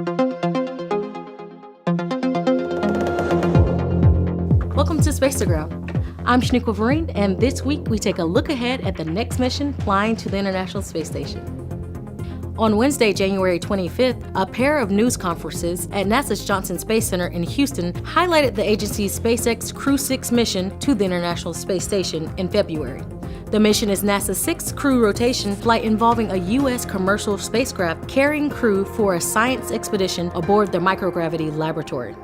Welcome to Spaceground. I'm Shaniqua Vereen, and this week we take a look ahead at the next mission flying to the International Space Station. On Wednesday, January 25th, a pair of news conferences at NASA's Johnson Space Center in Houston highlighted the agency's SpaceX Crew 6 mission to the International Space Station in February. The mission is NASA's sixth crew rotation flight involving a U.S. commercial spacecraft carrying crew for a science expedition aboard the microgravity laboratory.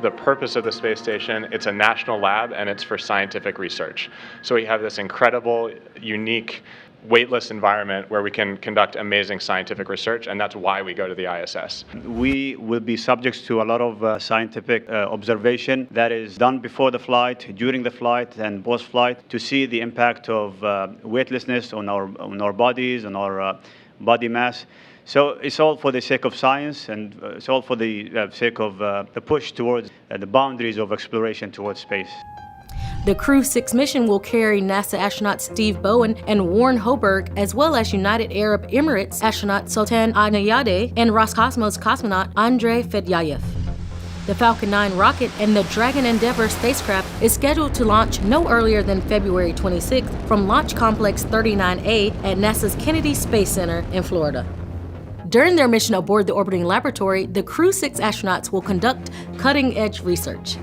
The purpose of the space station, it's a national lab and it's for scientific research. So we have this incredible, unique, weightless environment where we can conduct amazing scientific research, and that's why we go to the ISS. We will be subject to a lot of scientific observation that is done before the flight, during the flight, and post-flight to see the impact of weightlessness on our bodies, on our body mass. So it's all for the sake of science, and it's all for the sake of the push towards the boundaries of exploration towards space. The Crew 6 mission will carry NASA astronaut Steve Bowen and Warren Hoburg, as well as United Arab Emirates astronaut Sultan Al-Neyadi and Roscosmos cosmonaut Andrei Fedyayev. The Falcon 9 rocket and the Dragon Endeavour spacecraft is scheduled to launch no earlier than February 26th from Launch Complex 39A at NASA's Kennedy Space Center in Florida. During their mission aboard the orbiting laboratory, the Crew 6 astronauts will conduct cutting-edge research.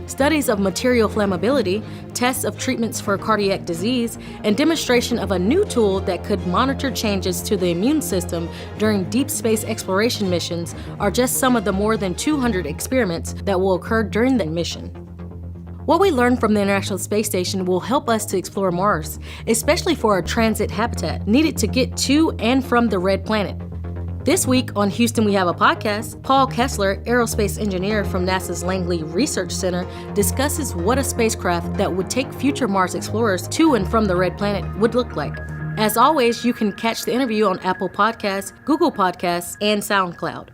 Studies of material flammability, tests of treatments for cardiac disease, and demonstration of a new tool that could monitor changes to the immune system during deep space exploration missions are just some of the more than 200 experiments that will occur during the mission. What we learn from the International Space Station will help us to explore Mars, especially for our transit habitat needed to get to and from the red planet. This week on Houston We Have a Podcast, Paul Kessler, aerospace engineer from NASA's Langley Research Center, discusses what a spacecraft that would take future Mars explorers to and from the red planet would look like. As always, you can catch the interview on Apple Podcasts, Google Podcasts, and SoundCloud.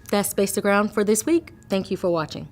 That's Space to Ground for this week. Thank you for watching.